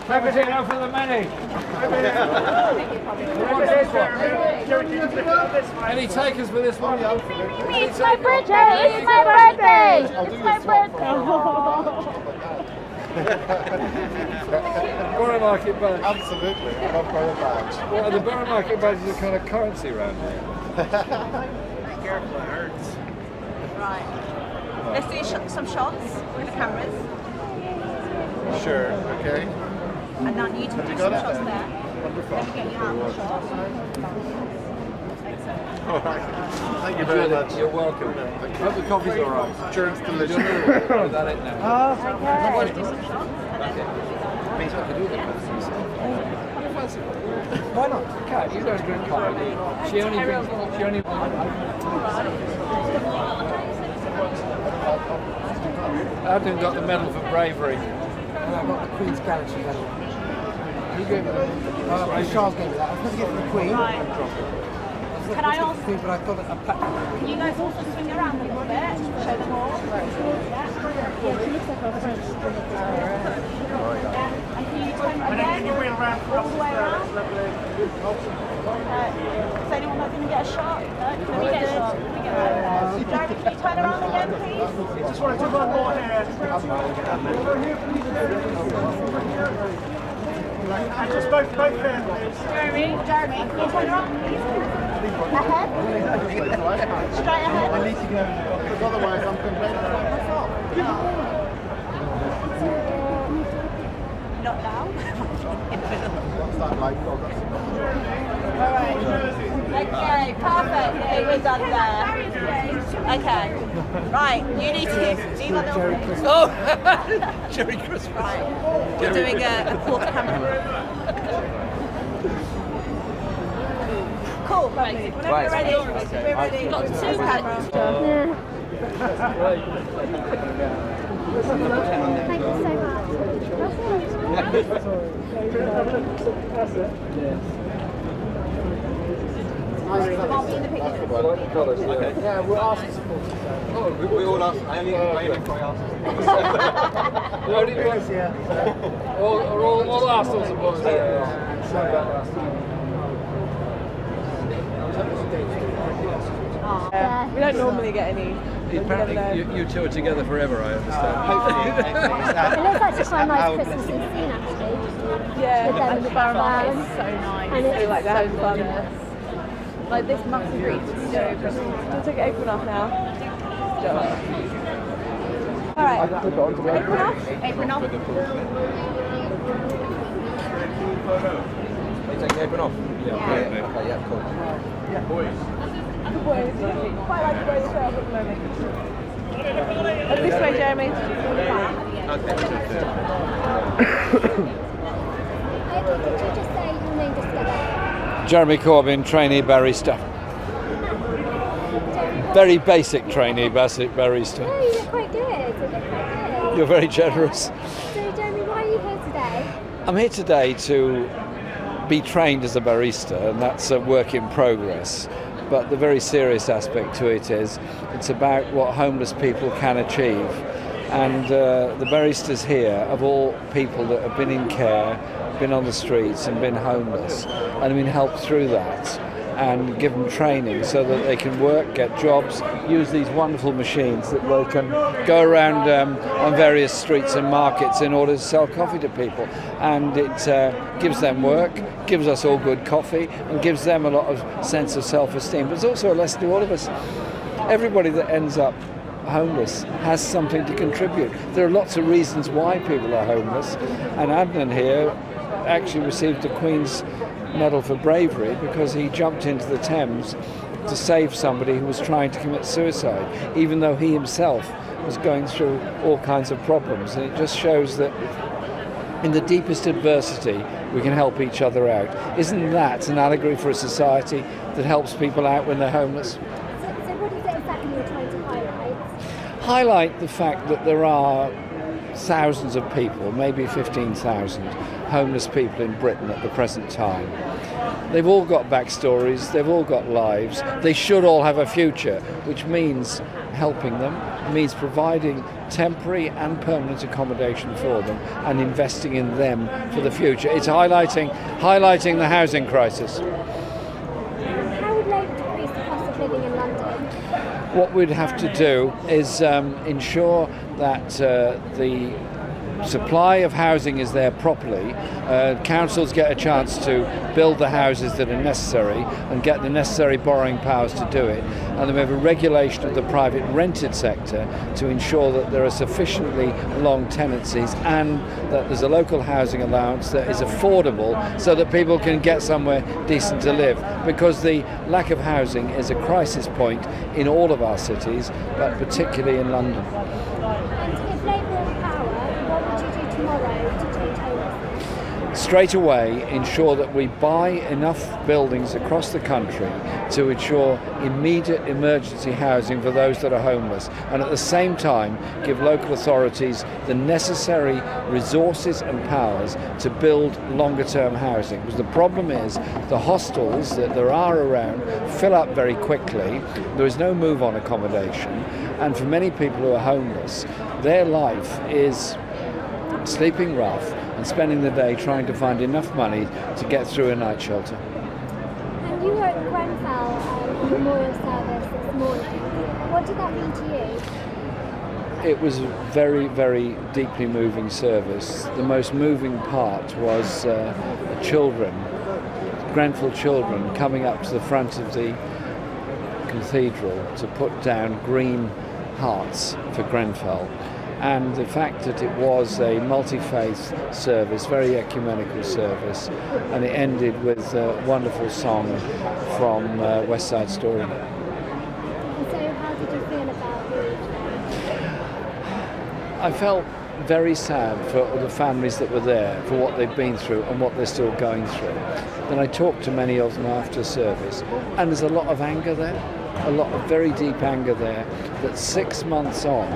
Everything out for the many. Any takers for this one? It's my birthday! It's my birthday! It's my birthday! Borough Market badge. Absolutely, I love Borough badge. Well, the Borough Market badge is a kind of currency around here. Be careful, it hurts. Right. Let's do some shots with the cameras. Sure, okay. And now you two do some shots there. Wonderful. Let me get you out of the shot. All right. Thank you very much. You're welcome. Hope the coffee's all right. Sure, it's delicious. Is that it now? Let's do some shots. Why not? Kat, you don't drink coffee. She only drinks. Adnan got the medal for bravery. I got the Queen's Galaxy medal. You gave it. Charles gave me that. I was supposed to get it from the Queen. Right. Can I ask? But I thought it a platinum. Can you guys also swing around a little bit? Show them all. Yeah, she looks like our French. And can you turn again? All the way around. Is anyone going to get a shot? Can we get a shot? Jared, can you turn around again, please? Just want to do one more here. And just both families. Jeremy, can you turn around, please? Ahead? Straight ahead? I need to go, because otherwise I'm complaining about myself. Not now. What's that like? Alright. Okay, perfect. Okay, we're done there. Okay. Right, you need to do my little thing. Oh, Jerry Christmas. Right. We're doing a quarter camera. Cool. Right. Whenever you're ready. We're ready. Got two cameras. Thank you so I'll be in the picture. Yeah, we're asking supporters. Oh, we all asked. I only asked. All Arsenal supporters. Sorry about last time. We don't normally get any. Apparently, you two are together forever, I understand. It looks like just quite a nice Christmas scene, actually. Yeah, With them and the Borough Market is fans. so nice. And it's like so so fun. fun. Like this massive reach is so Christmas. Do you take it open off now? Alright. Apron off? Apron off. Are you taking the apron off? Yeah. Okay, yeah, cool. Boys. The boys. Quite like the way they show up at the moment. This way, Jeremy. Could you just say your name just together? Jeremy Corbyn, trainee barista. Very basic trainee barista. No, you look quite good. You look quite good. You're very generous. So, Jeremy, why are you here today? I'm here today to be trained as a barista, and that's a work in progress. But the very serious aspect to it is it's about what homeless people can achieve. And the baristas here, of all people that have been in care, been on the streets and been homeless, and have been helped through that, and give them training so that they can work, get jobs, use these wonderful machines that they can go around on various streets and markets in order to sell coffee to people. And it gives them work, gives us all good coffee, and gives them a lot of sense of self-esteem. But it's also a lesson to all of us. Everybody that ends up homeless has something to contribute. There are lots of reasons why people are homeless, and Adnan here actually received the Queen's Medal for Bravery because he jumped into the Thames to save somebody who was trying to commit suicide, even though he himself was going through all kinds of problems. And it just shows that in the deepest adversity we can help each other out. Isn't that an allegory for a society that helps people out when they're homeless? So what is it exactly you're trying to highlight? Highlight the fact that there are thousands of people, maybe 15,000 homeless people in Britain at the present time. They've all got backstories, they've all got lives, they should all have a future, which means helping them, means providing temporary and permanent accommodation for them and investing in them for the future. It's highlighting the housing crisis. How would Labour decrease the cost of living in London? What we'd have to do is ensure that the supply of housing is there properly. Councils get a chance to build the houses that are necessary and get the necessary borrowing powers to do it. And then we have a regulation of the private rented sector to ensure that there are sufficiently long tenancies and that there's a local housing allowance that is affordable so that people can get somewhere decent to live. Because the lack of housing is a crisis point in all of our cities, but particularly in London. And if Labour were in power, what would you do tomorrow to treat homelessness? Straight away ensure that we buy enough buildings across the country to ensure immediate emergency housing for those that are homeless, and at the same time give local authorities the necessary resources and powers to build longer term housing. Because the problem is the hostels that there are around fill up very quickly, there is no move on accommodation, and for many people who are homeless, their life is sleeping rough and spending the day trying to find enough money to get through a night shelter. And you were at Grenfell Memorial Service this morning. What did that mean to you? It was a very, very deeply moving service. The most moving part was children, Grenfell children, coming up to the front of the cathedral to put down green hearts for Grenfell. And the fact that it was a multi-faith service, very ecumenical service, and it ended with a wonderful song from West Side Story. And so how did you feel about I felt very sad for the families that were there, for what they've been through and what they're still going through. Then I talked to many of them after service, and there's a lot of anger there, a lot of very deep anger there, that 6 months on,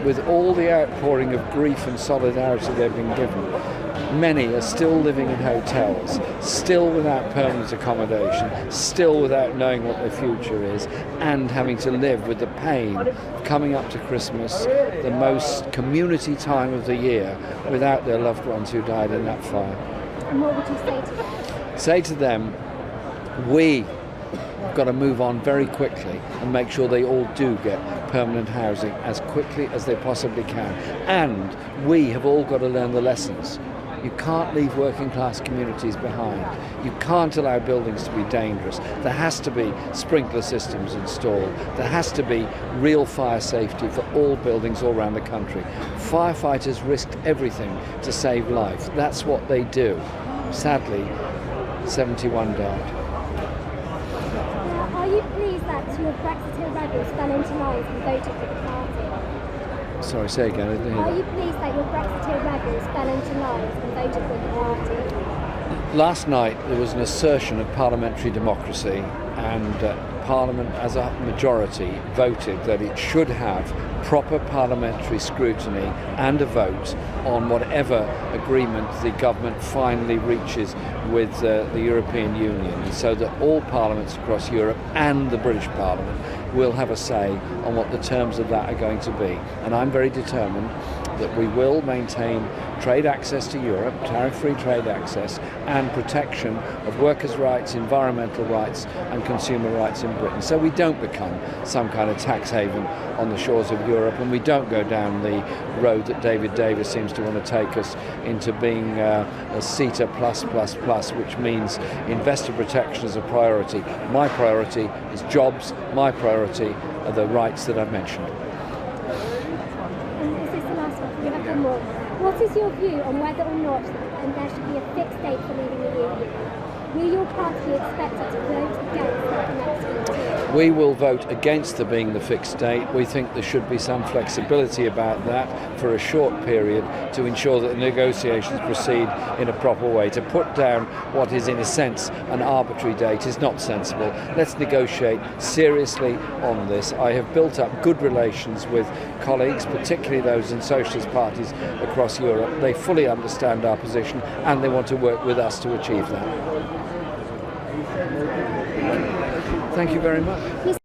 with all the outpouring of grief and solidarity they've been given, many are still living in hotels, still without permanent accommodation, still without knowing what their future is, and having to live with the pain of coming up to Christmas, the most community time of the year, without their loved ones who died in that fire. And what would you say to them? Say to them, we've got to move on very quickly and make sure they all do get permanent housing as quickly as they possibly can. And we have all got to learn the lessons. You can't leave working class communities behind. You can't allow buildings to be dangerous. There has to be sprinkler systems installed. There has to be real fire safety for all buildings all around the country. Firefighters risked everything to save life. That's what they do. Sadly, 71 died. Are you pleased that your Brexiteer rebels fell into lines and voted for the party? Sorry, say again. I didn't hear Are that. you pleased that your Brexiteer rebels fell into lines and voted for the party? Last night there was an assertion of parliamentary democracy, and Parliament as a majority voted that it should have proper parliamentary scrutiny and a vote on whatever agreement the government finally reaches with the European Union, so that all parliaments across Europe and the British Parliament will have a say on what the terms of that are going to be. And I'm very determined that we will maintain trade access to Europe, tariff-free trade access, and protection of workers' rights, environmental rights and consumer rights in Britain. So we don't become some kind of tax haven on the shores of Europe, and we don't go down the road that David Davis seems to want to take us into being a CETA++, which means investor protection is a priority. My priority is jobs. My priority the rights that I've mentioned. And is this the last one? We have one more. What is your view on whether or not there should be a fixed date for leaving the union? Will your party expect it to vote against that next week? We will vote against there being the fixed date. We think there should be some flexibility about that for a short period to ensure that the negotiations proceed in a proper way. To put down what is in a sense an arbitrary date is not sensible. Let's negotiate seriously on this. I have built up good relations with colleagues, particularly those in socialist parties across Europe. They fully understand our position and they want to work with us to achieve that. Thank you very much.